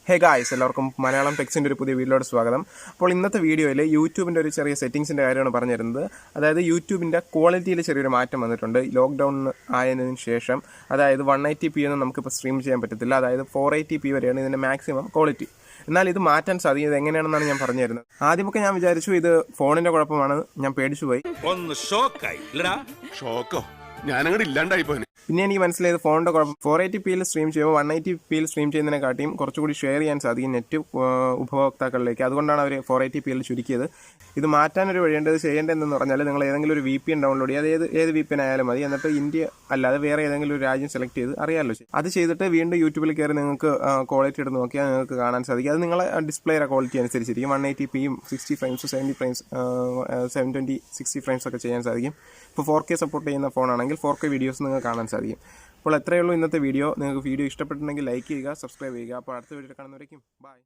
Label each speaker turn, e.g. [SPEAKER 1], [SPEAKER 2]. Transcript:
[SPEAKER 1] Hey guys, എല്ലാവർക്കും മലയാളം ടെക്സിൻ്റെ ഒരു പുതിയ വീഡിയോയുടെ സ്വാഗതം. അപ്പോൾ ഇന്നത്തെ വീഡിയോയിൽ യൂട്യൂബിൻ്റെ ഒരു ചെറിയ സെറ്റിംഗ്സിൻ്റെ കാര്യമാണ് പറഞ്ഞു തരുന്നത്. അതായത് യൂട്യൂബിൻ്റെ ക്വാളിറ്റിയിൽ ചെറിയൊരു മാറ്റം വന്നിട്ടുണ്ട് ലോക്ക്ഡൗൺ ആയതിനു ശേഷം. അതായത് 180p ഒന്നും നമുക്കിപ്പോൾ സ്ട്രീം ചെയ്യാൻ പറ്റത്തില്ല. അതായത് 480p വരെയാണ് ഇതിൻ്റെ മാക്സിമം ക്വാളിറ്റി. എന്നാൽ ഇത് മാറ്റാൻ സാധിക്കും. ഇത് എങ്ങനെയാണെന്നാണ് ഞാൻ പറഞ്ഞു തരുന്നത്. ആദ്യമൊക്കെ ഞാൻ വിചാരിച്ചു ഇത് ഫോണിൻ്റെ കുഴപ്പമാണ്, ഞാൻ പേടിച്ചു പോയി.
[SPEAKER 2] ഞാനങ്ങോട്ട് ഇല്ലാണ്ടായി പോയി.
[SPEAKER 1] പിന്നെ എനിക്ക് മനസ്സിലായത് ഫോണിൻ്റെ കുഴപ്പം. 480pയിൽ സ്ട്രീം ചെയ്യുമ്പോൾ 180pയിൽ സ്ട്രീം ചെയ്യുന്നതിനെക്കാട്ടിയും കുറച്ചുകൂടി ഷെയർ ചെയ്യാൻ സാധിക്കും നെറ്റ് ഉപഭോക്താക്കളിലേക്ക്. അതുകൊണ്ടാണ് അവർ 480pയിൽ ചുരുക്കിയത്. ഇത് മാറ്റാനൊരു വഴിയുണ്ട്. ഇത് ചെയ്യേണ്ടതെന്ന് പറഞ്ഞാൽ നിങ്ങൾ ഏതെങ്കിലും ഒരു VPN ഡൗൺലോഡ് ചെയ്യുക. ഏത് VPN ആയാലും മതി. എന്നിട്ട് ഇന്ത്യ അല്ലാതെ വേറെ ഏതെങ്കിലും ഒരു രാജ്യം സെലക്ട് ചെയ്ത് അറിയാമല്ലോ, അത് ചെയ്തിട്ട് വീണ്ടും യൂട്യൂബിൽ കയറി നിങ്ങൾക്ക് ക്വാളിറ്റി എടുത്ത് നോക്കിയാൽ നിങ്ങൾക്ക് കാണാൻ സാധിക്കും. അത് നിങ്ങളെ ഡിസ്പ്ലേയുടെ ക്വാളിറ്റി അനുസരിച്ചിരിക്കും. 180pയും 60 ഫ്രെയിംസ് 70 ഫ്രെയിംസ് 720 60 ഫ്രെയിംസ് ഒക്കെ ചെയ്യാൻ സാധിക്കും. ഇപ്പോൾ 4K സപ്പോർട്ട് ചെയ്യുന്ന ഫോണാണെങ്കിൽ 4K വീഡിയോസ് നിങ്ങൾക്ക് കാണാൻ സാധിക്കും. അപ്പോൾ എത്രയേ ഉള്ളൂ ഇന്നത്തെ വീഡിയോ. നിങ്ങൾക്ക് വീഡിയോ ഇഷ്ടപ്പെട്ടിട്ടുണ്ടെങ്കിൽ ലൈക്ക് ചെയ്യുക, സബ്സ്ക്രൈബ് ചെയ്യുക. അപ്പോൾ അടുത്ത വീഡിയോ കാണുന്നവരേക്കും ബൈ.